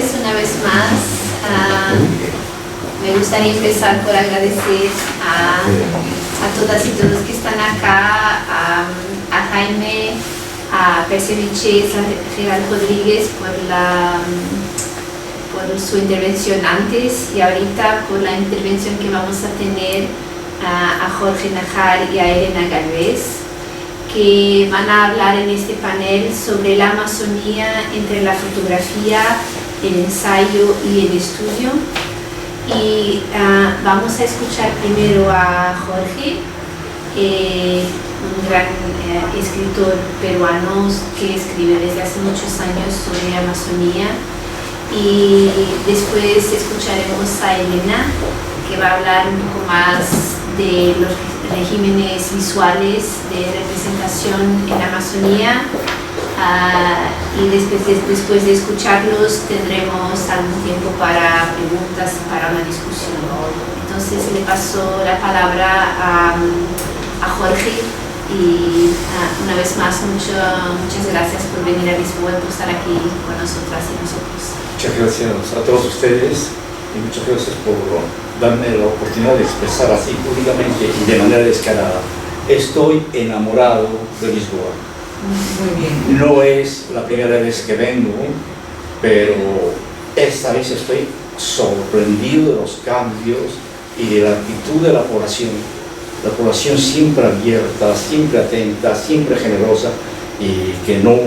tardes una vez más. Me gustaría empezar por agradecer a todas y todos que están acá, a Jaime, a Percy Vichez, a Gerardo Rodríguez por su intervención antes y ahorita por la intervención que vamos a tener a Jorge Najar y a Elena Galvez, que van a hablar en este panel sobre la Amazonía entre la fotografía, el ensayo y el estudio. Y vamos a escuchar primero a Jorge, un gran escritor peruano que escribe desde hace muchos años sobre Amazonía. Y después escucharemos a Elena, que va a hablar un poco más de los regímenes visuales de representación en Amazonía, y después de escucharlos tendremos algún tiempo para preguntas y para una discusión. Entonces le paso la palabra a Jorge y una vez más muchas gracias por venir a Lisboa y por estar aquí con nosotras y nosotros. Muchas gracias a todos ustedes y muchas gracias por darme la oportunidad de expresar así públicamente y de manera descarada. Estoy enamorado de Lisboa. Muy bien. No es la primera vez que vengo, pero esta vez estoy sorprendido de los cambios y de la actitud de la población. La población siempre abierta, siempre atenta, siempre generosa y que no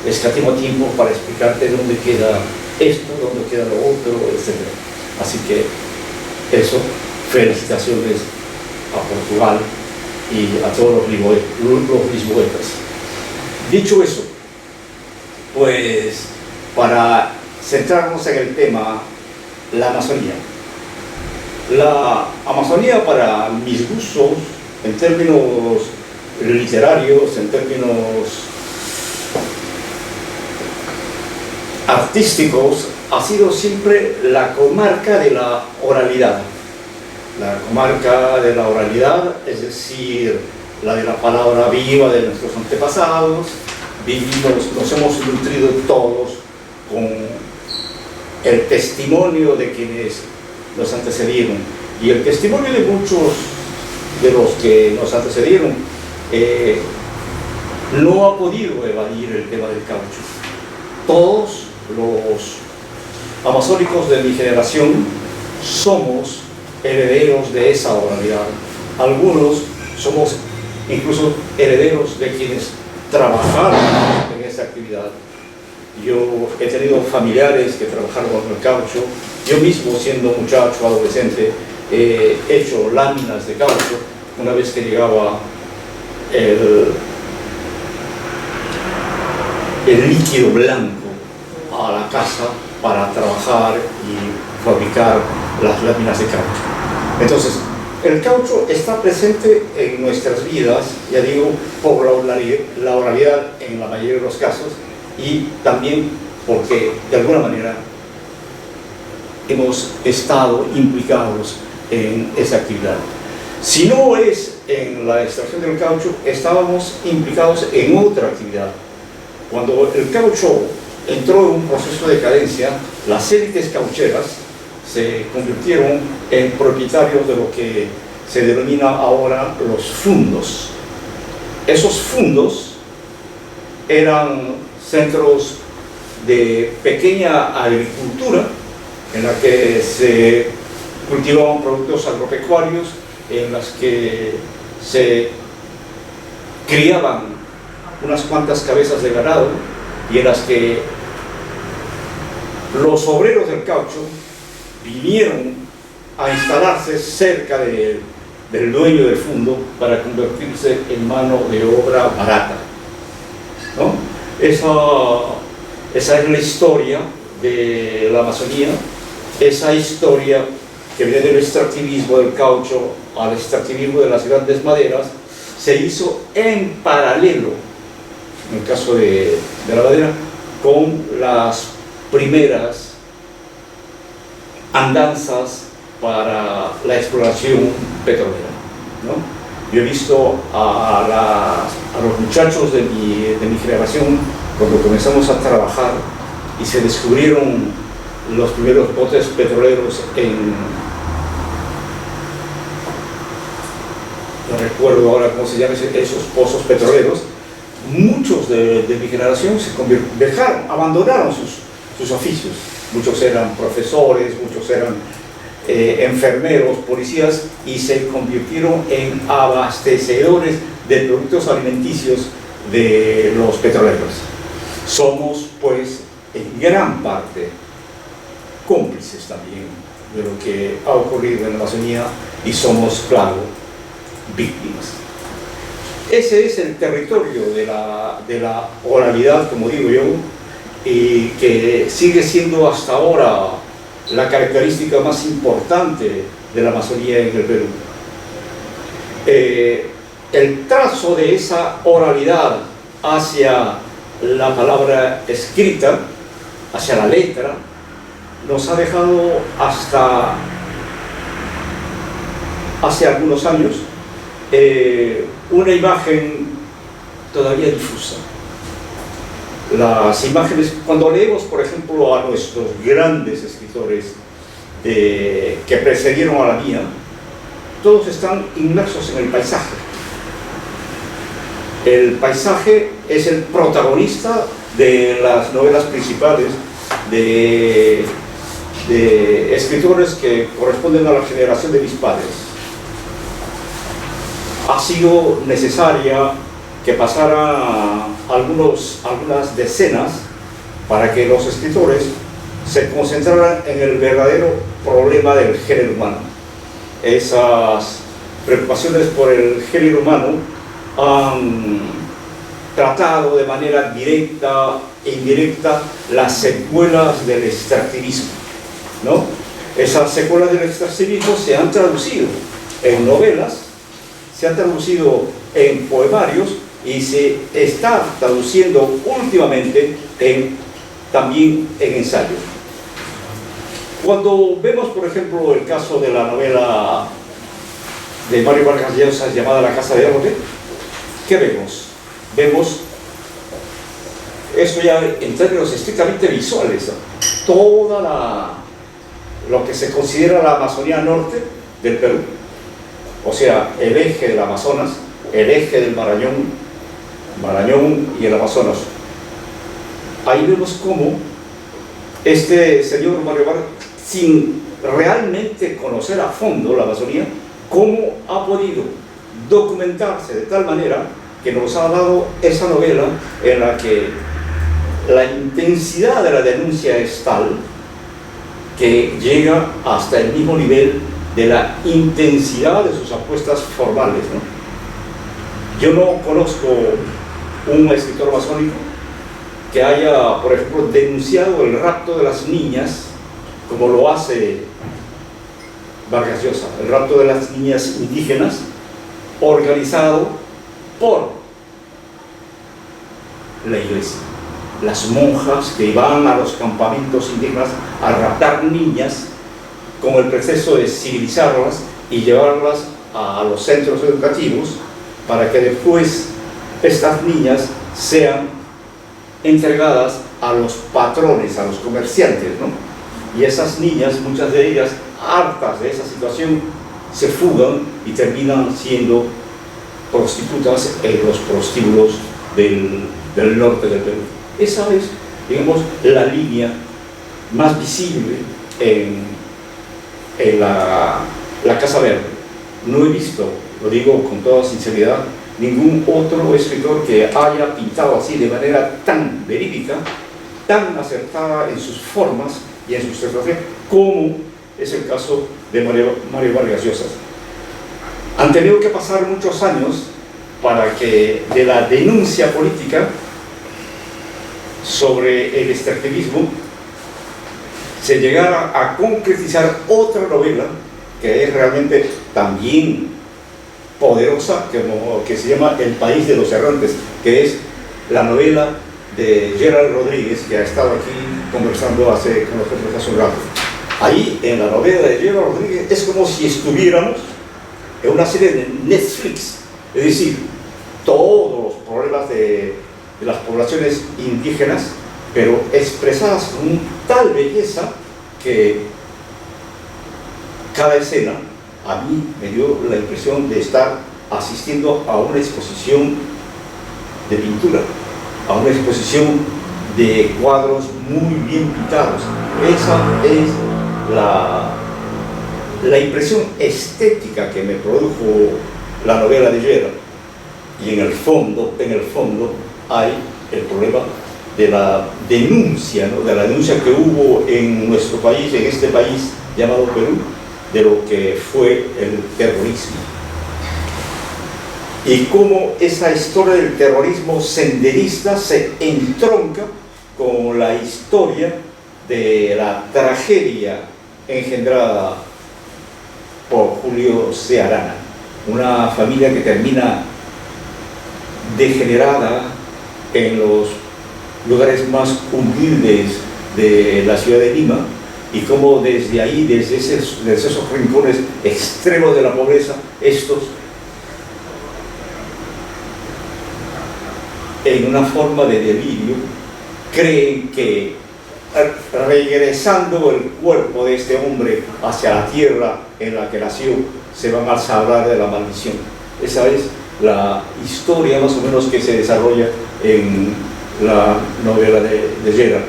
escatima tiempo para explicarte dónde queda esto, dónde queda lo otro, etc. Así que eso, felicitaciones a Portugal y a todos los lisboetas. Dicho eso, pues para centrarnos en el tema, la Amazonía. La Amazonía, para mis gustos, en términos literarios, en términos artísticos, ha sido siempre la comarca de la oralidad. La comarca de la oralidad, es decir, la de la palabra viva de nuestros antepasados. Nos hemos nutrido todos con el testimonio de quienes nos antecedieron. Y el testimonio de muchos de los que nos antecedieron no ha podido evadir el tema del caucho. Todos los amazónicos de mi generación somos herederos de esa oralidad. Algunos somos incluso herederos de quienes trabajaron en esa actividad. Yo he tenido familiares que trabajaron con el caucho. Yo mismo, siendo muchacho, adolescente, he hecho láminas de caucho una vez que llegaba el líquido blanco a la casa para trabajar y fabricar las láminas de caucho. Entonces, el caucho está presente en nuestras vidas, ya digo, por la oralidad en la mayoría de los casos, y también porque de alguna manera hemos estado implicados en esa actividad. Si no es en la extracción del caucho, estábamos implicados en otra actividad. Cuando el caucho entró en un proceso de decadencia, las élites caucheras se convirtieron en propietarios de lo que se denomina ahora los fundos. Esos fundos eran centros de pequeña agricultura en la que se cultivaban productos agropecuarios, en las que se criaban unas cuantas cabezas de ganado y en las que los obreros del caucho vinieron a instalarse cerca del dueño del fundo para convertirse en mano de obra barata, ¿no? Esa es la historia de la Amazonía, esa historia que viene del extractivismo del caucho al extractivismo de las grandes maderas, se hizo en paralelo, en el caso de la madera, con las primeras andanzas para la exploración petrolera, ¿no? Yo he visto a los muchachos de mi generación, cuando comenzamos a trabajar y se descubrieron los primeros botes petroleros no recuerdo ahora cómo se llaman esos pozos petroleros, muchos de mi generación abandonaron sus oficios. Muchos eran profesores, muchos eran enfermeros, policías, y se convirtieron en abastecedores de productos alimenticios de los petroleros. Somos, pues, en gran parte cómplices también de lo que ha ocurrido en la Amazonía, y somos, claro, víctimas. Ese es el territorio de la oralidad, como digo yo, y que sigue siendo hasta ahora la característica más importante de la Amazonía en el Perú. El trazo de esa oralidad hacia la palabra escrita, hacia la letra, nos ha dejado hasta hace algunos años una imagen todavía difusa. Las imágenes, cuando leemos, por ejemplo, a nuestros grandes escritores que precedieron a la mía, todos están inmersos en el paisaje. El paisaje es el protagonista de las novelas principales de escritores que corresponden a la generación de mis padres. Ha sido necesaria que pasara algunas decenas para que los escritores se concentraran en el verdadero problema del género humano. Esas preocupaciones por el género humano han tratado de manera directa e indirecta las secuelas del extractivismo, ¿no? Esas secuelas del extractivismo se han traducido en novelas, se han traducido en poemarios, y se está traduciendo últimamente también en ensayos. Cuando vemos, por ejemplo, el caso de la novela de Mario Vargas Llosa llamada La Casa Verde, ¿qué vemos? Vemos, esto ya en términos estrictamente visuales, toda lo que se considera la Amazonía norte del Perú, o sea, el eje del Amazonas, el eje del Marañón y el Amazonas. Ahí vemos cómo este señor Mario Vargas, sin realmente conocer a fondo la Amazonía, cómo ha podido documentarse de tal manera que nos ha dado esa novela en la que la intensidad de la denuncia es tal que llega hasta el mismo nivel de la intensidad de sus apuestas formales, ¿no? Yo no conozco un escritor amazónico que haya, por ejemplo, denunciado el rapto de las niñas, como lo hace Vargas Llosa, el rapto de las niñas indígenas, organizado por la iglesia. Las monjas que iban a los campamentos indígenas a raptar niñas con el pretexto de civilizarlas y llevarlas a los centros educativos para que después estas niñas sean entregadas a los patrones, a los comerciantes, ¿no? Y esas niñas, muchas de ellas, hartas de esa situación, se fugan y terminan siendo prostitutas en los prostíbulos del norte del Perú. Esa es, digamos, la línea más visible en la Casa Verde. No he visto, lo digo con toda sinceridad, ningún otro escritor que haya pintado así de manera tan verídica, tan acertada en sus formas y en sus estrategias, como es el caso de Mario Vargas Llosa. Han tenido que pasar muchos años para que de la denuncia política sobre el extractivismo se llegara a concretizar otra novela que es realmente también poderosa, que se llama El País de los Errantes, que es la novela de Gerald Rodríguez, que ha estado aquí conversando con nosotros hace un rato. Ahí, en la novela de Gerald Rodríguez, es como si estuviéramos en una serie de Netflix, es decir, todos los problemas de las poblaciones indígenas, pero expresadas con tal belleza que cada escena a mí me dio la impresión de estar asistiendo a una exposición de pintura, a una exposición de cuadros muy bien pintados. Esa es la impresión estética que me produjo la novela de Gerard. Y en el fondo hay el problema de la denuncia, ¿no? De la denuncia que hubo en nuestro país, en este país llamado Perú, de lo que fue el terrorismo. Y cómo esa historia del terrorismo senderista se entronca con la historia de la tragedia engendrada por Julio C. Arana, una familia que termina degenerada en los lugares más humildes de la ciudad de Lima, y cómo desde ahí, desde esos rincones extremos de la pobreza, estos, en una forma de delirio, creen que regresando el cuerpo de este hombre hacia la tierra en la que nació, se van a salvar de la maldición. Esa es la historia más o menos que se desarrolla en la novela de Gerard.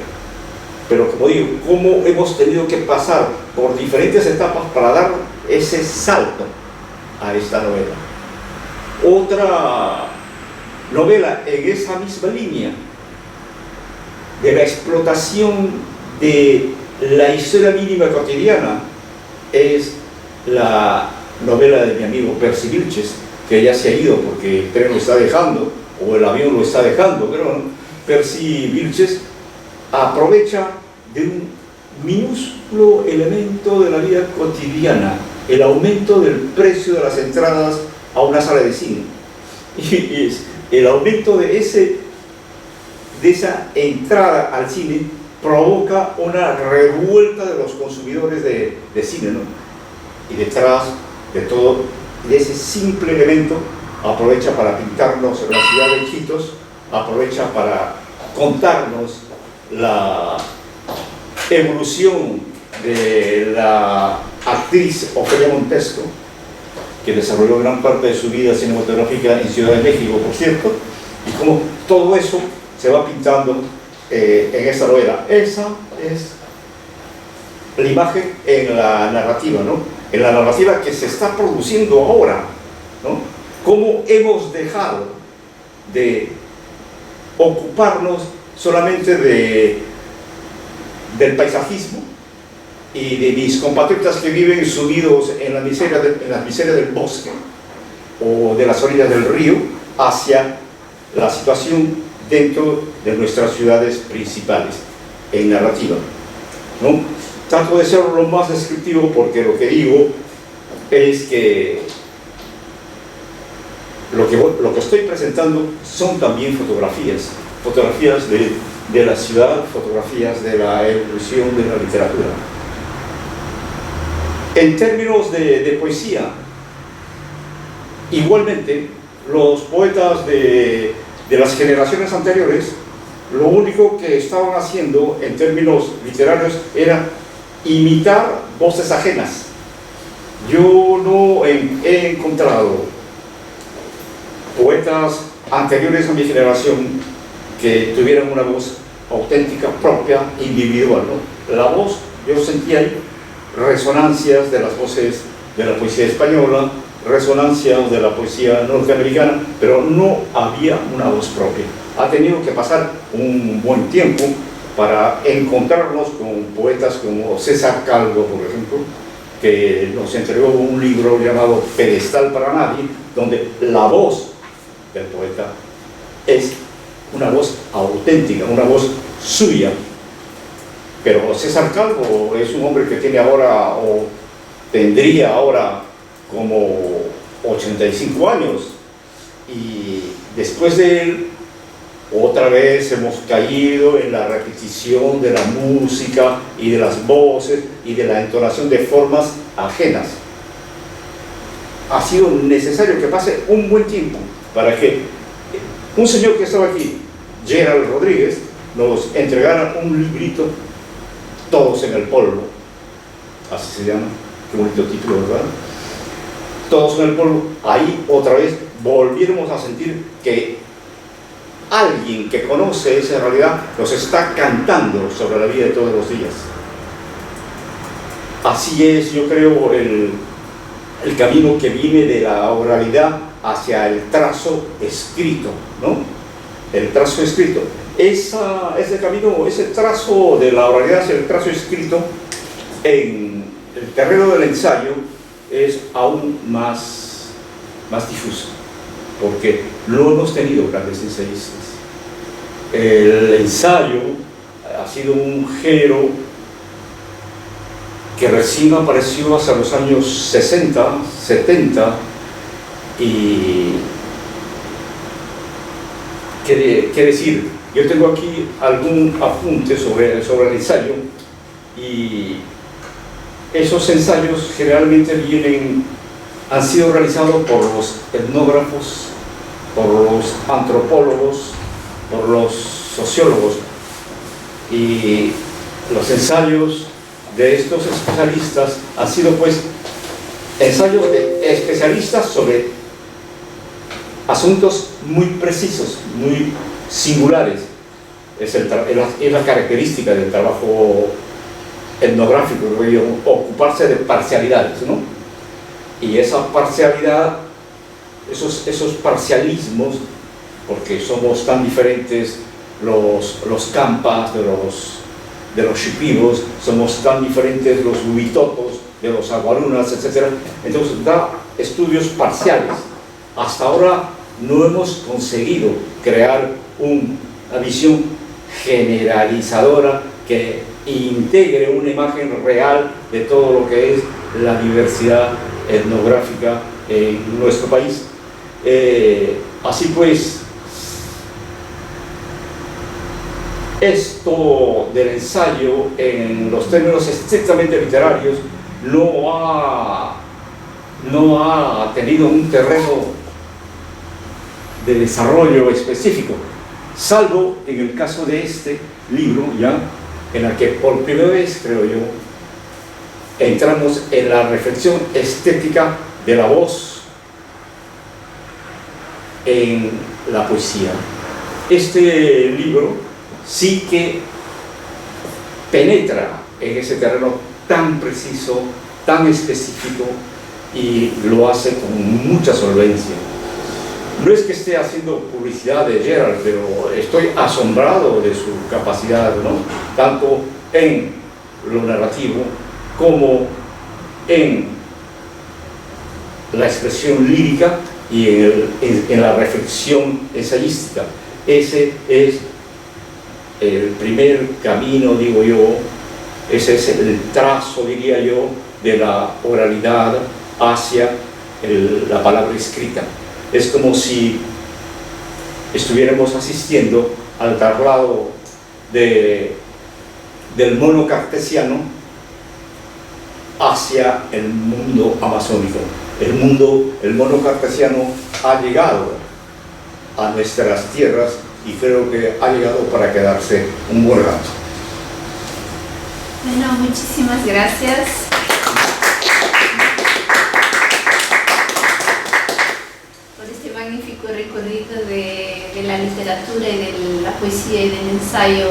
Pero como digo, cómo hemos tenido que pasar por diferentes etapas para dar ese salto a esta novela. Otra novela en esa misma línea de la explotación de la historia mínima cotidiana es la novela de mi amigo Percy Vilches, que ya se ha ido porque el tren lo está dejando o el avión lo está dejando, pero no. Percy Vilches aprovecha de un minúsculo elemento de la vida cotidiana, el aumento del precio de las entradas a una sala de cine, y el aumento de esa entrada al cine provoca una revuelta de los consumidores de cine, ¿no? Y detrás de todo, de ese simple elemento, aprovecha para pintarnos la ciudad de Iquitos, aprovecha para contarnos la evolución de la actriz Ofelia Montesco, que desarrolló gran parte de su vida cinematográfica en Ciudad de México, por cierto, y cómo todo eso se va pintando en esta novela. Esa es la imagen en la narrativa, ¿no? En la narrativa que se está produciendo ahora, ¿no? Cómo hemos dejado de ocuparnos solamente del paisajismo y de mis compatriotas que viven sumidos en la miseria del bosque o de las orillas del río, hacia la situación dentro de nuestras ciudades principales en narrativa, ¿no? Trato de ser lo más descriptivo porque lo que digo es que lo que estoy presentando son también fotografías de la ciudad, fotografías de la evolución de la literatura. En términos de poesía, igualmente, los poetas de las generaciones anteriores, lo único que estaban haciendo en términos literarios era imitar voces ajenas. Yo no he encontrado poetas anteriores a mi generación que tuvieran una voz auténtica, propia, individual, ¿no? La voz, yo sentía ahí resonancias de las voces de la poesía española, resonancias de la poesía norteamericana, pero no había una voz propia. Ha tenido que pasar un buen tiempo para encontrarnos con poetas como César Calvo, por ejemplo, que nos entregó un libro llamado Pedestal para Nadie, donde la voz del poeta es una voz auténtica, una voz suya. Pero César Calvo es un hombre que tiene ahora, o tendría ahora, como 85 años, y después de él otra vez hemos caído en la repetición de la música y de las voces y de la entonación de formas ajenas. Ha sido necesario que pase un buen tiempo para que un señor que estaba aquí, Gerald Rodríguez, nos entregara un librito, Todos en el polvo, así se llama, qué bonito título, ¿verdad? Todos en el pueblo, ahí otra vez volviéramos a sentir que alguien que conoce esa realidad nos está cantando sobre la vida de todos los días. Así es, yo creo, el camino que viene de la oralidad hacia el trazo escrito, ¿no? El trazo escrito. Ese camino, ese trazo de la oralidad hacia el trazo escrito en el terreno del ensayo es aún más difuso, porque no hemos tenido grandes ensayistas. El ensayo ha sido un género que recién apareció hacia los años 60, 70, y quiere decir, yo tengo aquí algún apunte sobre el ensayo, y esos ensayos generalmente han sido realizados por los etnógrafos, por los antropólogos, por los sociólogos, y los ensayos de estos especialistas han sido pues ensayos de especialistas sobre asuntos muy precisos, muy singulares. Es la característica del trabajo etnográfico, ocuparse de parcialidades, ¿no? Y esa parcialidad, esos parcialismos, porque somos tan diferentes los campas de los shipibos, somos tan diferentes los huitotos de los aguarunas, etc. Entonces da estudios parciales. Hasta ahora no hemos conseguido crear una visión generalizadora que integre una imagen real de todo lo que es la diversidad etnográfica en nuestro país. Así pues, esto del ensayo en los términos estrictamente literarios no ha tenido un terreno de desarrollo específico, salvo en el caso de este libro, ya en la que por primera vez, creo yo, entramos en la reflexión estética de la voz en la poesía. Este libro sí que penetra en ese terreno tan preciso, tan específico, y lo hace con mucha solvencia. No es que esté haciendo publicidad de Gerald, pero estoy asombrado de su capacidad, ¿no? Tanto en lo narrativo como en la expresión lírica y en la reflexión ensayística. Ese es el primer camino, digo yo, ese es el trazo, diría yo, de la oralidad hacia la palabra escrita. Es como si estuviéramos asistiendo al traslado del mono cartesiano hacia el mundo amazónico. El mono cartesiano ha llegado a nuestras tierras y creo que ha llegado para quedarse un buen rato. Bueno, muchísimas gracias. Por este magnífico recorrido de la literatura y de la poesía y del ensayo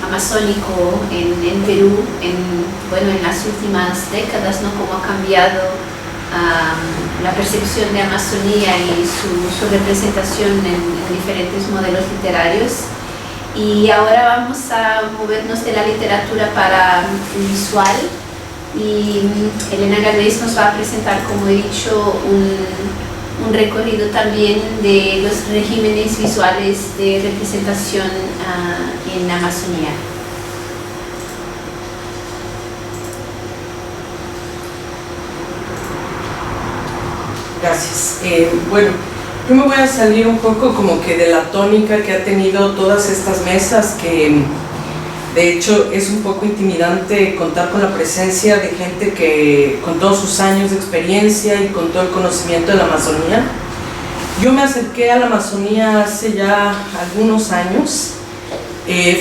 amazónico en Perú, en las últimas décadas, ¿no? Cómo ha cambiado la percepción de Amazonía y su representación en diferentes modelos literarios. Y ahora vamos a movernos de la literatura para el visual, y Elena Galvez nos va a presentar, como he dicho, un recorrido también de los regímenes visuales de representación en Amazonía. Gracias. Bueno, yo me voy a salir un poco como que de la tónica que ha tenido todas estas mesas, que de hecho es un poco intimidante contar con la presencia de gente que con todos sus años de experiencia y con todo el conocimiento de la Amazonía. Yo me acerqué a la Amazonía hace ya algunos años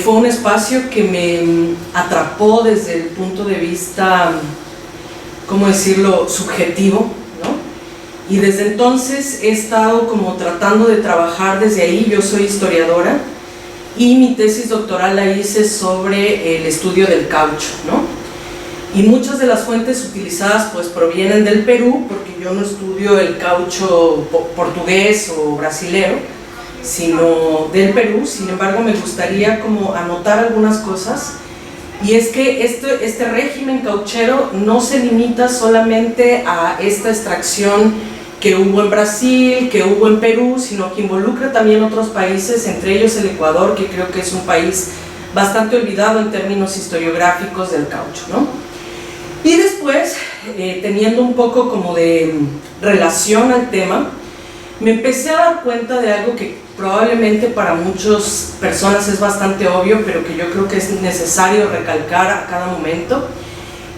Fue un espacio que me atrapó desde el punto de vista, ¿cómo decirlo?, subjetivo, ¿no? Y desde entonces he estado como tratando de trabajar desde ahí. Yo soy historiadora y mi tesis doctoral la hice sobre el estudio del caucho, ¿no? Y muchas de las fuentes utilizadas pues provienen del Perú, porque yo no estudio el caucho portugués o brasilero, sino del Perú. Sin embargo, me gustaría como anotar algunas cosas, y es que este régimen cauchero no se limita solamente a esta extracción que hubo en Brasil, que hubo en Perú, sino que involucra también otros países, entre ellos el Ecuador, que creo que es un país bastante olvidado en términos historiográficos del caucho, ¿no? Y después, teniendo un poco como de relación al tema, me empecé a dar cuenta de algo que probablemente para muchas personas es bastante obvio, pero que yo creo que es necesario recalcar a cada momento,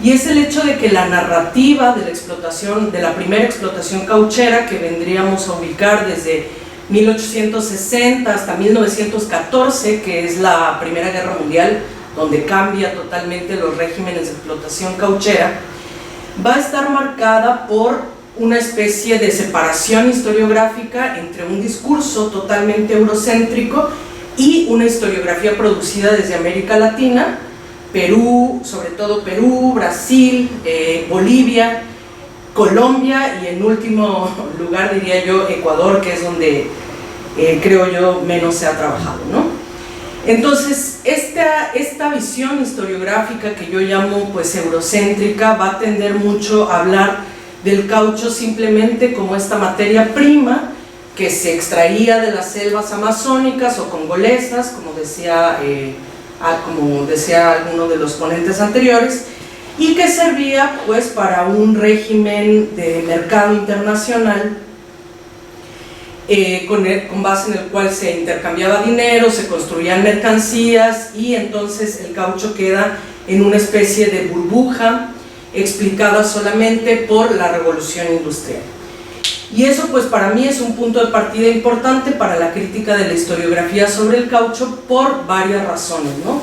y es el hecho de que la narrativa de la explotación, de la primera explotación cauchera, que vendríamos a ubicar desde 1860 hasta 1914, que es la Primera Guerra Mundial, donde cambia totalmente los regímenes de explotación cauchera, va a estar marcada por una especie de separación historiográfica entre un discurso totalmente eurocéntrico y una historiografía producida desde América Latina, Perú, sobre todo Perú, Brasil, Bolivia, Colombia y en último lugar diría yo Ecuador, que es donde creo yo menos se ha trabajado, ¿no? Entonces esta visión historiográfica que yo llamo pues eurocéntrica va a tender mucho a hablar del caucho simplemente como esta materia prima que se extraía de las selvas amazónicas o congolesas, como decía alguno de los ponentes anteriores, y que servía pues para un régimen de mercado internacional con base en el cual se intercambiaba dinero, se construían mercancías, y entonces el caucho queda en una especie de burbuja explicada solamente por la revolución industrial. Y eso pues para mí es un punto de partida importante para la crítica de la historiografía sobre el caucho por varias razones, ¿no?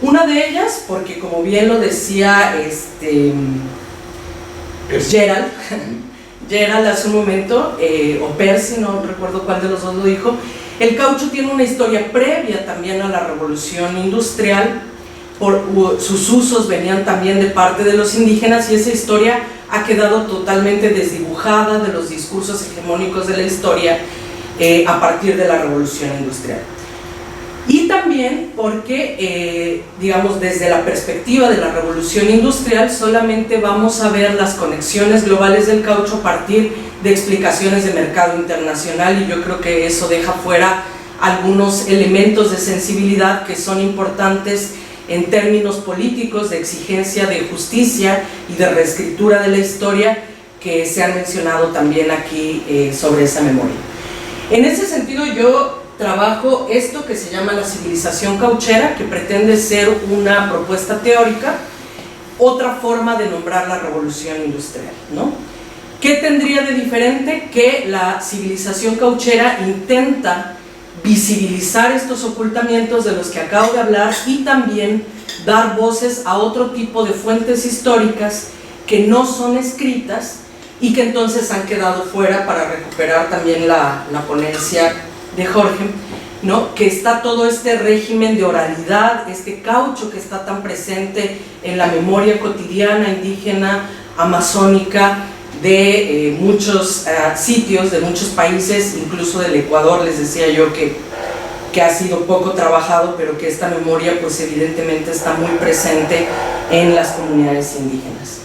Una de ellas, porque como bien lo decía Gerald hace un momento, o Percy, no recuerdo cuál de los dos lo dijo, el caucho tiene una historia previa también a la revolución industrial. Sus usos venían también de parte de los indígenas, y esa historia ha quedado totalmente desdibujada de los discursos hegemónicos de la historia a partir de la revolución industrial. Y también porque, digamos, desde la perspectiva de la revolución industrial solamente vamos a ver las conexiones globales del caucho a partir de explicaciones de mercado internacional, y yo creo que eso deja fuera algunos elementos de sensibilidad que son importantes en términos políticos, de exigencia de justicia y de reescritura de la historia, que se han mencionado también aquí sobre esa memoria. En ese sentido yo trabajo esto que se llama la civilización cauchera, que pretende ser una propuesta teórica, otra forma de nombrar la revolución industrial, ¿no? ¿Qué tendría de diferente? Que la civilización cauchera intenta visibilizar estos ocultamientos de los que acabo de hablar, y también dar voces a otro tipo de fuentes históricas que no son escritas y que entonces han quedado fuera, para recuperar también la ponencia de Jorge, ¿no? Que está todo este régimen de oralidad, este caucho que está tan presente en la memoria cotidiana indígena, amazónica, de muchos sitios, de muchos países, incluso del Ecuador. Les decía yo que ha sido poco trabajado, pero que esta memoria pues evidentemente está muy presente en las comunidades indígenas.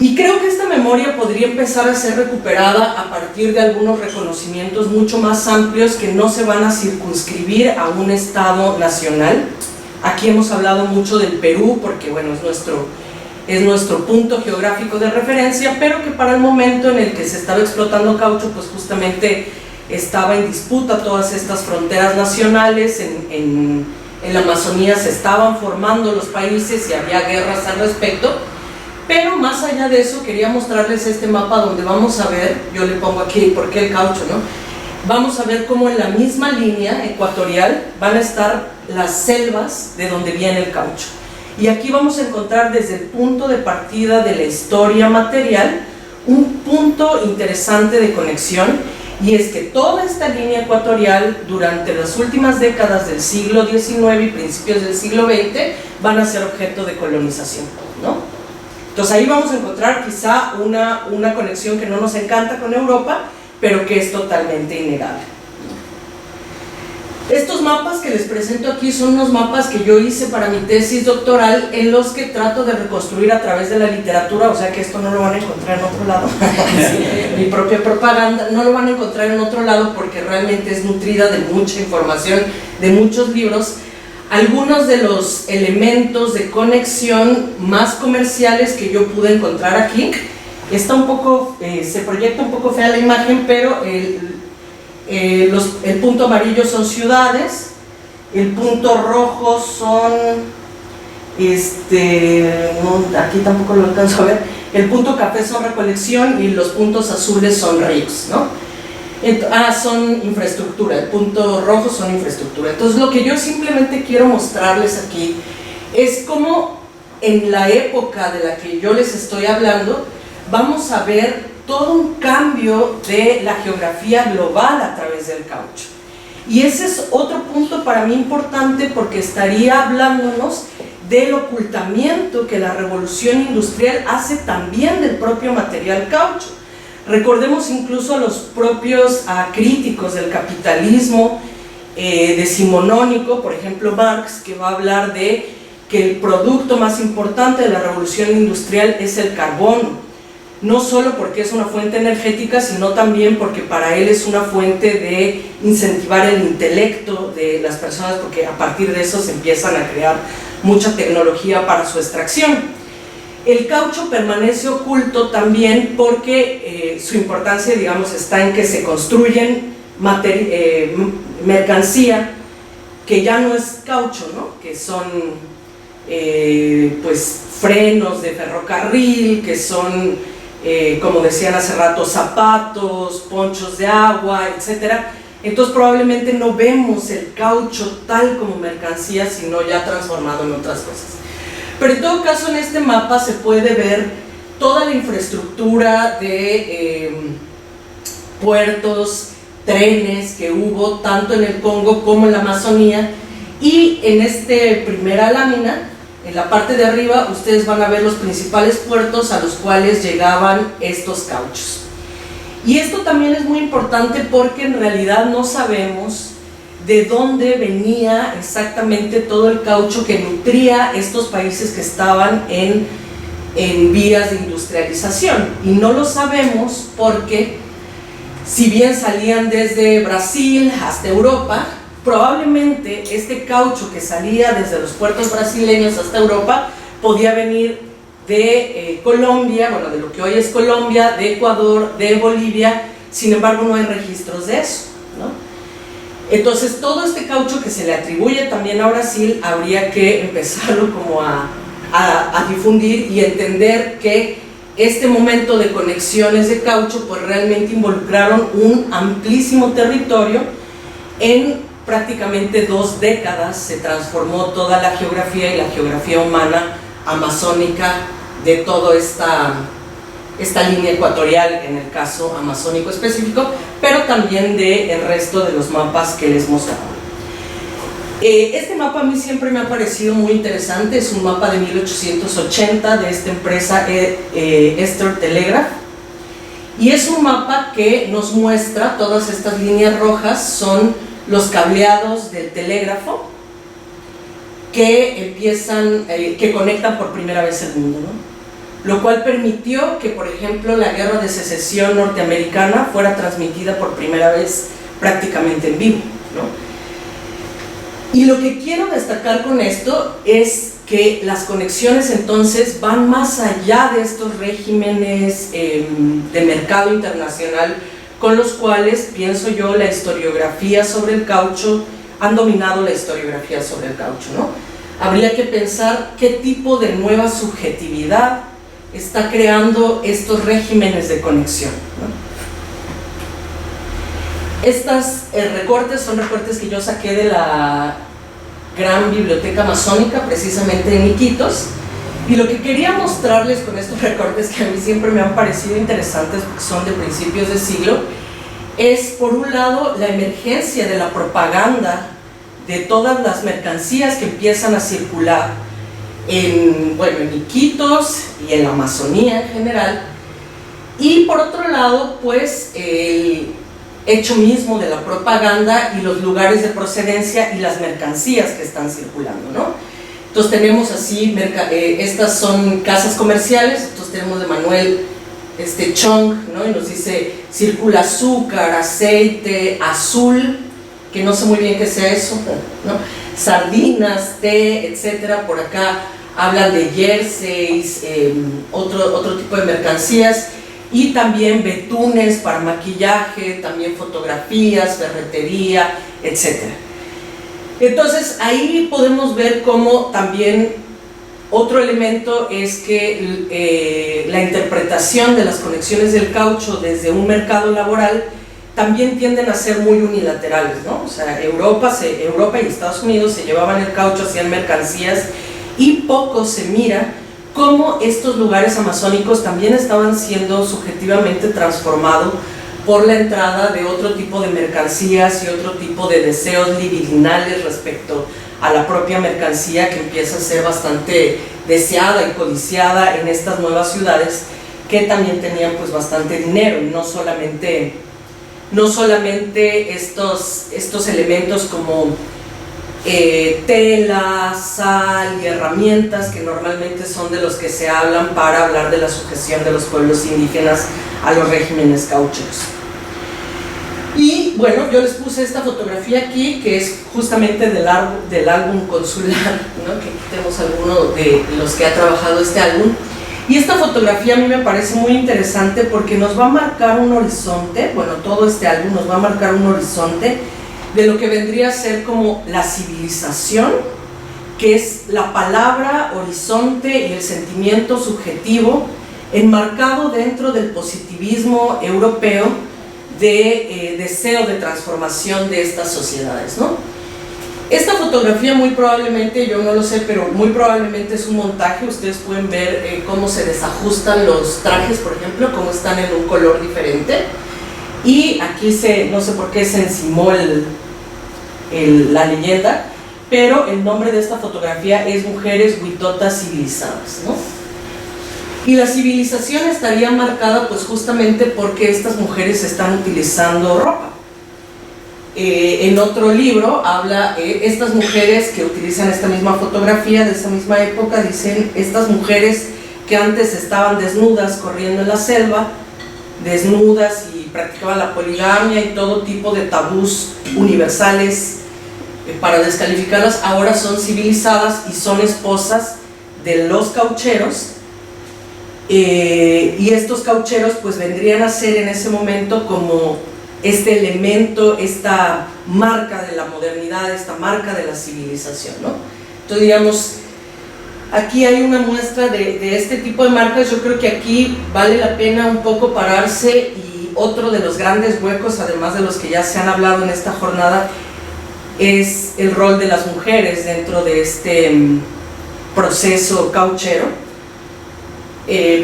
Y creo que esta memoria podría empezar a ser recuperada a partir de algunos reconocimientos mucho más amplios, que no se van a circunscribir a un estado nacional. Aquí hemos hablado mucho del Perú porque bueno, es nuestro punto geográfico de referencia, pero que para el momento en el que se estaba explotando caucho pues justamente estaba en disputa todas estas fronteras nacionales. En la Amazonía se estaban formando los países y había guerras al respecto. Pero más allá de eso, quería mostrarles este mapa donde vamos a ver, yo le pongo aquí por qué el caucho, ¿no? vamos a ver cómo en la misma línea ecuatorial van a estar las selvas de donde viene el caucho. Y aquí vamos a encontrar desde el punto de partida de la historia material un punto interesante de conexión, y es que toda esta línea ecuatorial durante las últimas décadas del siglo XIX y principios del siglo XX van a ser objeto de colonización, ¿no? Entonces ahí vamos a encontrar quizá una conexión que no nos encanta con Europa, pero que es totalmente innegable. Estos mapas que les presento aquí son unos mapas que yo hice para mi tesis doctoral, en los que trato de reconstruir a través de la literatura, o sea que esto no lo van a encontrar en otro lado, mi propia propaganda, no lo van a encontrar en otro lado porque realmente es nutrida de mucha información, de muchos libros. Algunos de los elementos de conexión más comerciales que yo pude encontrar aquí, está un poco, se proyecta un poco fea la imagen, pero el punto amarillo son ciudades, el punto rojo son, aquí tampoco lo alcanzo a ver, el punto café son recolección y los puntos azules son ríos, ¿no? Son infraestructura, el punto rojo son infraestructura. Entonces lo que yo simplemente quiero mostrarles aquí es cómo en la época de la que yo les estoy hablando vamos a ver todo un cambio de la geografía global a través del caucho. Y ese es otro punto para mí importante, porque estaría hablándonos del ocultamiento que la revolución industrial hace también del propio material caucho. Recordemos incluso a los propios críticos del capitalismo decimonónico, por ejemplo Marx, que va a hablar de que el producto más importante de la revolución industrial es el carbono. No solo porque es una fuente energética, sino también porque para él es una fuente de incentivar el intelecto de las personas, porque a partir de eso se empiezan a crear mucha tecnología para su extracción. El caucho permanece oculto también porque su importancia, digamos, está en que se construyen mercancía que ya no es caucho, ¿no? Que son pues frenos de ferrocarril, que son como decían hace rato, zapatos, ponchos de agua, etc. Entonces probablemente no vemos el caucho tal como mercancía, sino ya transformado en otras cosas. Pero en todo caso en este mapa se puede ver toda la infraestructura de puertos, trenes que hubo tanto en el Congo como en la Amazonía, y en esta primera lámina, en la parte de arriba, ustedes van a ver los principales puertos a los cuales llegaban estos cauchos. Y esto también es muy importante porque en realidad no sabemos de dónde venía exactamente todo el caucho que nutría estos países que estaban en vías de industrialización. Y no lo sabemos porque, si bien salían desde Brasil hasta Europa, probablemente este caucho que salía desde los puertos brasileños hasta Europa podía venir de Colombia, bueno, de lo que hoy es Colombia, de Ecuador, de Bolivia. Sin embargo no hay registros de eso, ¿no? Entonces todo este caucho que se le atribuye también a Brasil habría que empezarlo como a difundir y entender que este momento de conexiones de caucho pues realmente involucraron un amplísimo territorio. En prácticamente 2 décadas se transformó toda la geografía y la geografía humana amazónica de toda esta línea ecuatorial, en el caso amazónico específico, pero también del resto de los mapas que les mostraba. Este mapa a mí siempre me ha parecido muy interesante. Es un mapa de 1880 de esta empresa Eastern Telegraph, y es un mapa que nos muestra todas estas líneas rojas, son los cableados del telégrafo que conectan por primera vez el mundo, ¿no? Lo cual permitió que, por ejemplo, la guerra de secesión norteamericana fuera transmitida por primera vez prácticamente en vivo, ¿no? Y lo que quiero destacar con esto es que las conexiones entonces van más allá de estos regímenes de mercado internacional con los cuales, pienso yo, la historiografía sobre el caucho han dominado la historiografía sobre el caucho, ¿no? Habría que pensar qué tipo de nueva subjetividad está creando estos regímenes de conexión, ¿no? Estos recortes son recortes que yo saqué de la gran biblioteca amazónica, precisamente en Iquitos, y lo que quería mostrarles con estos recortes, que a mí siempre me han parecido interesantes porque son de principios de siglo, es por un lado la emergencia de la propaganda de todas las mercancías que empiezan a circular en Iquitos y en la Amazonía en general, y por otro lado pues el hecho mismo de la propaganda y los lugares de procedencia y las mercancías que están circulando, ¿no? Entonces tenemos así, estas son casas comerciales, entonces tenemos de Manuel Chong, ¿no? Y nos dice, circula azúcar, aceite, azul, que no sé muy bien qué sea eso, ¿no? Sardinas, té, etcétera. Por acá hablan de jerseys, otro tipo de mercancías, y también betunes para maquillaje, también fotografías, ferretería, etcétera. Entonces ahí podemos ver cómo también otro elemento es que la interpretación de las conexiones del caucho desde un mercado laboral también tienden a ser muy unilaterales, ¿no? O sea, Europa y Estados Unidos se llevaban el caucho, hacían mercancías, y poco se mira cómo estos lugares amazónicos también estaban siendo subjetivamente transformados por la entrada de otro tipo de mercancías y otro tipo de deseos libidinales respecto a la propia mercancía, que empieza a ser bastante deseada y codiciada en estas nuevas ciudades que también tenían pues bastante dinero, y no solamente estos elementos como tela, sal y herramientas, que normalmente son de los que se hablan para hablar de la sujeción de los pueblos indígenas a los regímenes caucheros. Y bueno, yo les puse esta fotografía aquí, que es justamente del álbum consular, ¿no? Que aquí tenemos algunos de los que ha trabajado este álbum. Y esta fotografía a mí me parece muy interesante porque nos va a marcar un horizonte, bueno, todo este álbum nos va a marcar un horizonte de lo que vendría a ser como la civilización, que es la palabra horizonte y el sentimiento subjetivo enmarcado dentro del positivismo europeo de deseo de transformación de estas sociedades, ¿no? Esta fotografía muy probablemente, yo no lo sé, pero muy probablemente es un montaje. Ustedes pueden ver cómo se desajustan los trajes, por ejemplo, cómo están en un color diferente. Y aquí no sé por qué se encimó la leyenda, pero el nombre de esta fotografía es Mujeres Huitotas Civilizadas, ¿no? Y la civilización estaría marcada pues justamente porque estas mujeres están utilizando ropa. En otro libro habla, estas mujeres que utilizan esta misma fotografía de esa misma época, dicen, estas mujeres que antes estaban desnudas corriendo en la selva, desnudas, y practicaban la poligamia y todo tipo de tabús universales para descalificarlas, ahora son civilizadas y son esposas de los caucheros, y estos caucheros pues vendrían a ser en ese momento como este elemento, esta marca de la modernidad, esta marca de la civilización, ¿no? Entonces digamos, aquí hay una muestra de este tipo de marcas. Yo creo que aquí vale la pena un poco pararse, y otro de los grandes huecos, además de los que ya se han hablado en esta jornada, es el rol de las mujeres dentro de este proceso cauchero,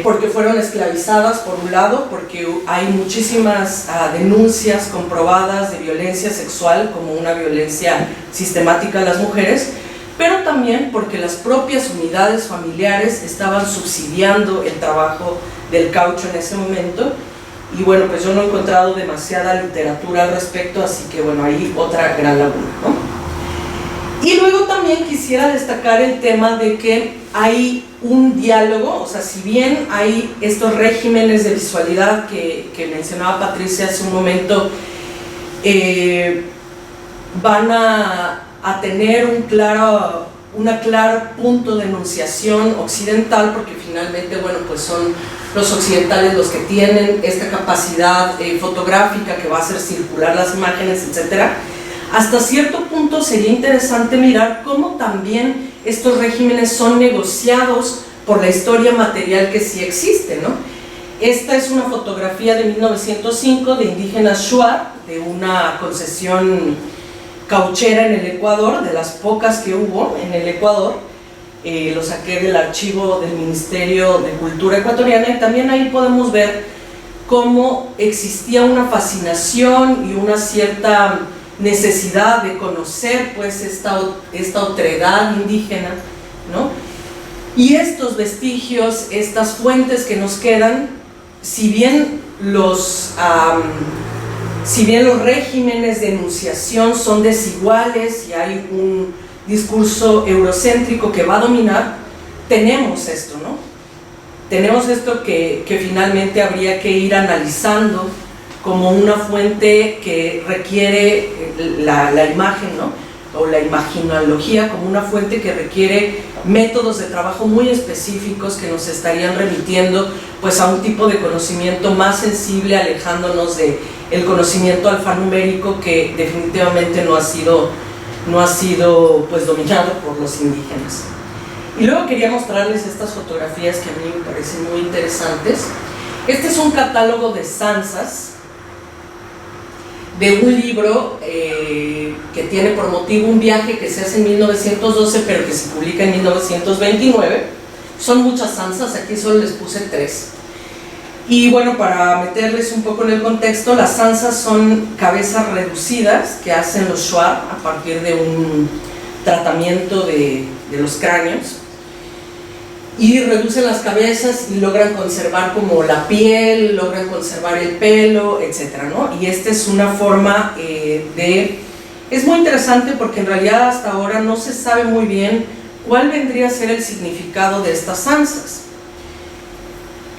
porque fueron esclavizadas por un lado, porque hay muchísimas denuncias comprobadas de violencia sexual como una violencia sistemática a las mujeres, pero también porque las propias unidades familiares estaban subsidiando el trabajo del caucho en ese momento. Y bueno, pues yo no he encontrado demasiada literatura al respecto, así que bueno, ahí otra gran laguna, ¿no? Y luego también quisiera destacar el tema de que hay un diálogo, o sea, si bien hay estos regímenes de visualidad que mencionaba Patricia hace un momento, van a tener un claro punto de enunciación occidental, porque finalmente, bueno, pues son los occidentales los que tienen esta capacidad fotográfica que va a hacer circular las imágenes, etcétera. Hasta cierto punto sería interesante mirar cómo también estos regímenes son negociados por la historia material que sí existe, ¿no? Esta es una fotografía de 1905 de indígenas Shuar, de una concesión cauchera en el Ecuador, de las pocas que hubo en el Ecuador. Lo saqué del archivo del Ministerio de Cultura Ecuatoriana, y también ahí podemos ver cómo existía una fascinación y una cierta necesidad de conocer pues esta otredad indígena, ¿no? Y estos vestigios, estas fuentes que nos quedan, si bien los regímenes de enunciación son desiguales y hay un discurso eurocéntrico que va a dominar, tenemos esto, ¿no? Tenemos esto que finalmente habría que ir analizando como una fuente que requiere la imagen, ¿no? O la imaginología como una fuente que requiere métodos de trabajo muy específicos que nos estarían remitiendo pues a un tipo de conocimiento más sensible, alejándonos del conocimiento alfanumérico que definitivamente no ha sido pues dominado por los indígenas. Y luego quería mostrarles estas fotografías que a mí me parecen muy interesantes. Este es un catálogo de zanzas de un libro que tiene por motivo un viaje que se hace en 1912 pero que se publica en 1929. Son muchas zanzas, aquí solo les puse 3. Y bueno, para meterles un poco en el contexto, las zanzas son cabezas reducidas que hacen los Shuar a partir de un tratamiento de los cráneos, y reducen las cabezas y logran conservar como la piel, logran conservar el pelo, etcétera, ¿no? Y esta es una forma es muy interesante porque en realidad hasta ahora no se sabe muy bien cuál vendría a ser el significado de estas zanzas.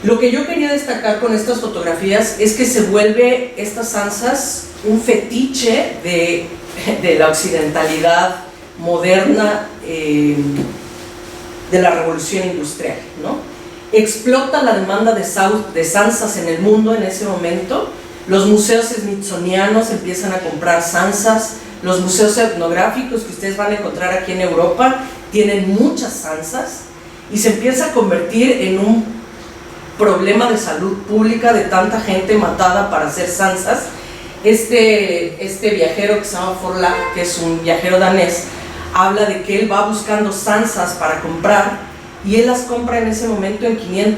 Lo que yo quería destacar con estas fotografías es que se vuelve estas zanzas un fetiche de la occidentalidad moderna, de la revolución industrial, ¿no? Explota la demanda de zanzas en el mundo en ese momento. Los museos smithsonianos empiezan a comprar zanzas, los museos etnográficos que ustedes van a encontrar aquí en Europa tienen muchas zanzas, y se empieza a convertir en un problema de salud pública de tanta gente matada para hacer zanzas. Este viajero que se llama Forla, que es un viajero danés, habla de que él va buscando zanzas para comprar, y él las compra en ese momento en $500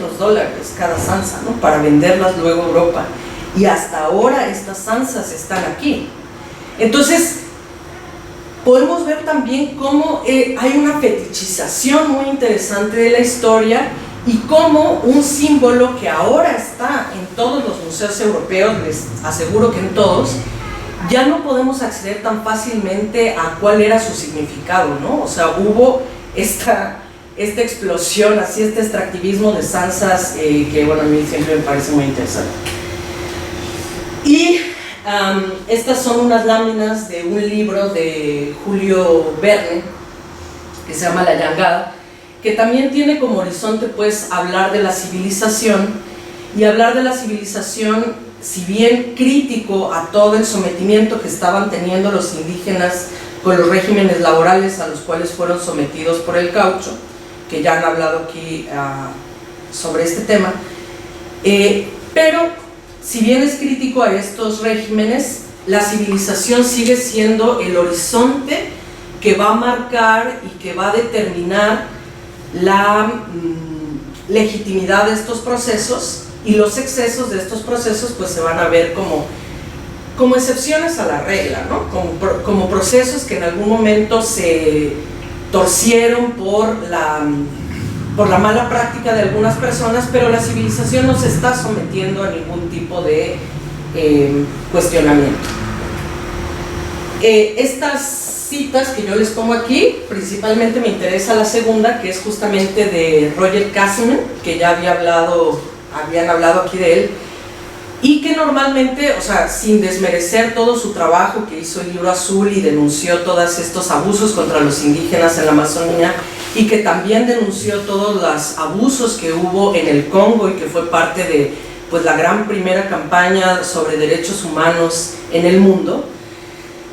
cada zanza, ¿no? Para venderlas luego a Europa, y hasta ahora estas zanzas están aquí. Entonces podemos ver también cómo hay una fetichización muy interesante de la historia, y cómo un símbolo que ahora está en todos los museos europeos, les aseguro que en todos, ya no podemos acceder tan fácilmente a cuál era su significado, ¿no? O sea, hubo esta explosión, así este extractivismo de zanzas que, bueno, a mí siempre me parece muy interesante. Y estas son unas láminas de un libro de Julio Verne que se llama La Yangada, que también tiene como horizonte pues hablar de la civilización, y hablar de la civilización, si bien crítico a todo el sometimiento que estaban teniendo los indígenas con los regímenes laborales a los cuales fueron sometidos por el caucho, que ya han hablado aquí sobre este tema, pero si bien es crítico a estos regímenes, la civilización sigue siendo el horizonte que va a marcar y que va a determinar la legitimidad de estos procesos, y los excesos de estos procesos pues se van a ver como excepciones a la regla, ¿no? Como procesos que en algún momento se torcieron por la mala práctica de algunas personas, pero la civilización no se está sometiendo a ningún tipo de cuestionamiento. Estas citas que yo les pongo aquí, principalmente me interesa la segunda, que es justamente de Roger Casseman, que ya habían hablado aquí de él, y que normalmente, o sea, sin desmerecer todo su trabajo que hizo el Libro Azul y denunció todos estos abusos contra los indígenas en la Amazonía, y que también denunció todos los abusos que hubo en el Congo y que fue parte de pues, la gran primera campaña sobre derechos humanos en el mundo,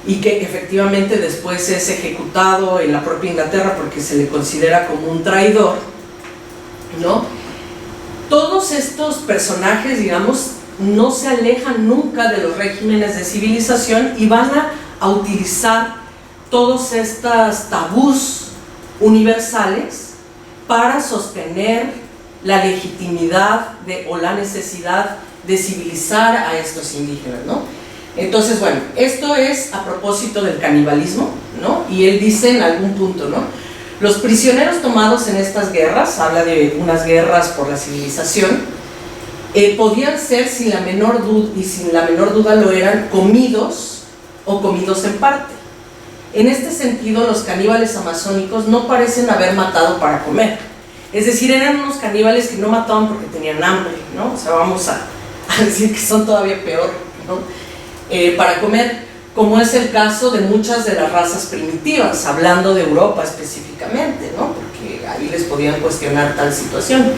y que efectivamente después es ejecutado en la propia Inglaterra porque se le considera como un traidor, ¿no? todos estos personajes, digamos, no se alejan nunca de los regímenes de civilización y van a utilizar todos estos tabús universales para sostener la legitimidad o la necesidad de civilizar a estos indígenas, ¿no? Entonces, bueno, esto es a propósito del canibalismo, ¿no? Y él dice en algún punto, ¿no? Los prisioneros tomados en estas guerras, habla de unas guerras por la civilización, podían ser sin la menor duda lo eran comidos o comidos en parte. En este sentido, los caníbales amazónicos no parecen haber matado para comer. Es decir, eran unos caníbales que no mataban porque tenían hambre, ¿no? O sea, vamos a decir que son todavía peor, ¿no? Para comer, como es el caso de muchas de las razas primitivas, hablando de Europa específicamente, ¿no? Porque ahí les podían cuestionar tal situación,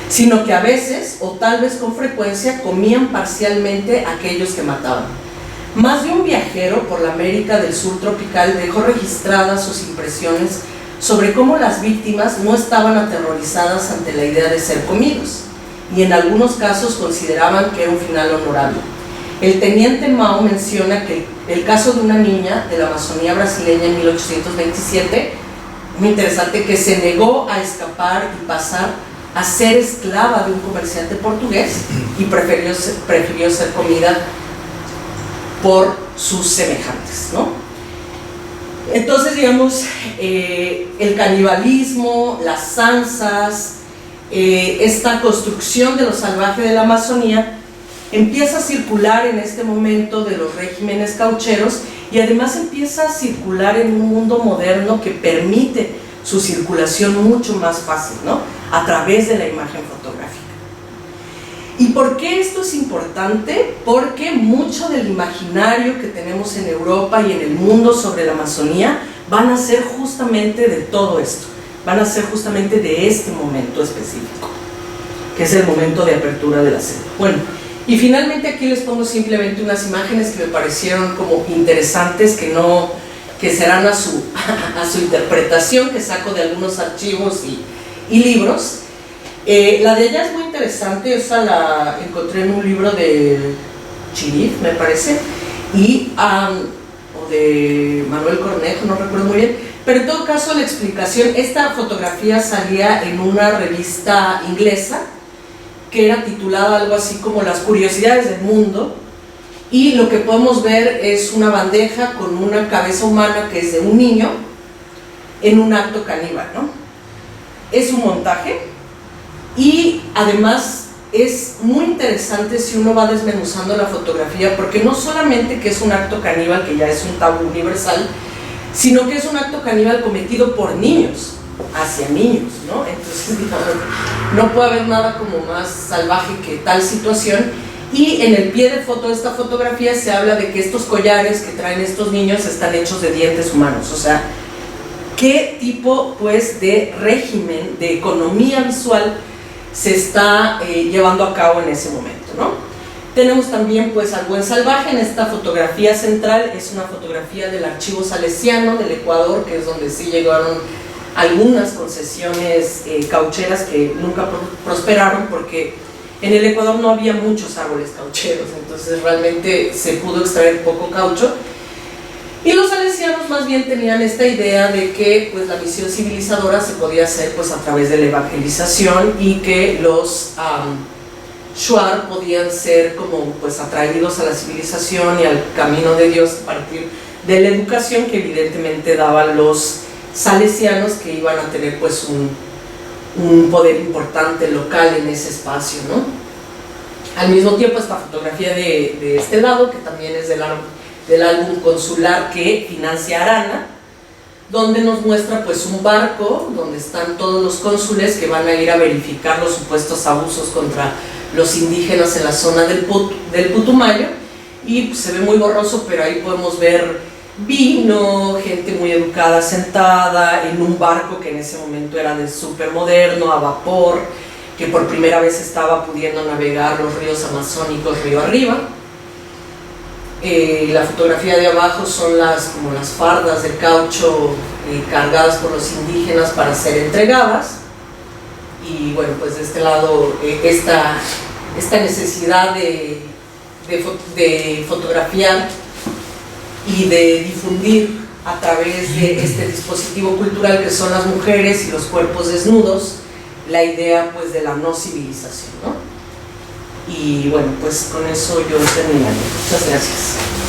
sino que a veces, o tal vez con frecuencia, comían parcialmente a aquellos que mataban. Más de un viajero por la América del Sur tropical dejó registradas sus impresiones sobre cómo las víctimas no estaban aterrorizadas ante la idea de ser comidos, y en algunos casos consideraban que era un final honorable. El teniente Mao menciona que el caso de una niña de la Amazonía brasileña en 1827, muy interesante, que se negó a escapar y pasar a ser esclava de un comerciante portugués y prefirió ser comida por sus semejantes, ¿no? Entonces, digamos, el canibalismo, las zanzas, esta construcción de lo salvaje de la Amazonía empieza a circular en este momento de los regímenes caucheros y además empieza a circular en un mundo moderno que permite su circulación mucho más fácil, ¿no? A través de la imagen fotográfica. ¿Y por qué esto es importante? Porque mucho del imaginario que tenemos en Europa y en el mundo sobre la Amazonía van a ser justamente de todo esto, van a ser justamente de este momento específico, que es el momento de apertura de la selva. Bueno, y finalmente aquí les pongo simplemente unas imágenes que me parecieron como interesantes, que serán a su interpretación, que saco de algunos archivos y libros. La de ella es muy interesante, esa la encontré en un libro de Chirif, me parece, o de Manuel Cornejo, no recuerdo muy bien, pero en todo caso la explicación, esta fotografía salía en una revista inglesa que era titulada algo así como Las curiosidades del mundo, y lo que podemos ver es una bandeja con una cabeza humana que es de un niño en un acto caníbal, ¿no? Es un montaje y además es muy interesante si uno va desmenuzando la fotografía, porque no solamente que es un acto caníbal, que ya es un tabú universal, sino que es un acto caníbal cometido por niños, hacia niños, ¿no? Entonces, no puede haber nada como más salvaje que tal situación. Y en el pie de foto de esta fotografía se habla de que estos collares que traen estos niños están hechos de dientes humanos. O sea, ¿qué tipo pues de régimen, de economía visual se está llevando a cabo en ese momento, ¿no? Tenemos también pues al buen salvaje en esta fotografía central. Es una fotografía del archivo salesiano del Ecuador, que es donde sí llegaron algunas concesiones caucheras que nunca prosperaron, porque en el Ecuador no había muchos árboles caucheros, entonces realmente se pudo extraer poco caucho. Y los salesianos más bien tenían esta idea de que pues la misión civilizadora se podía hacer pues a través de la evangelización, y que los shuar podían ser como pues atraídos a la civilización y al camino de Dios a partir de la educación que evidentemente daban los salesianos, que iban a tener pues un poder importante local en ese espacio, ¿no? Al mismo tiempo, esta fotografía de este lado, que también es del álbum consular que financia Arana, donde nos muestra pues un barco donde están todos los cónsules que van a ir a verificar los supuestos abusos contra los indígenas en la zona del Putumayo, y pues, se ve muy borroso, pero ahí podemos ver vino, gente muy educada sentada en un barco que en ese momento era de súper moderno, a vapor, que por primera vez estaba pudiendo navegar los ríos amazónicos río arriba. La fotografía de abajo son como las fardas de caucho cargadas por los indígenas para ser entregadas. y bueno, pues de este lado esta necesidad de fotografiar y de difundir a través de este dispositivo cultural que son las mujeres y los cuerpos desnudos, la idea pues de la no civilización, ¿no? Y bueno, pues con eso yo terminaría. Muchas gracias.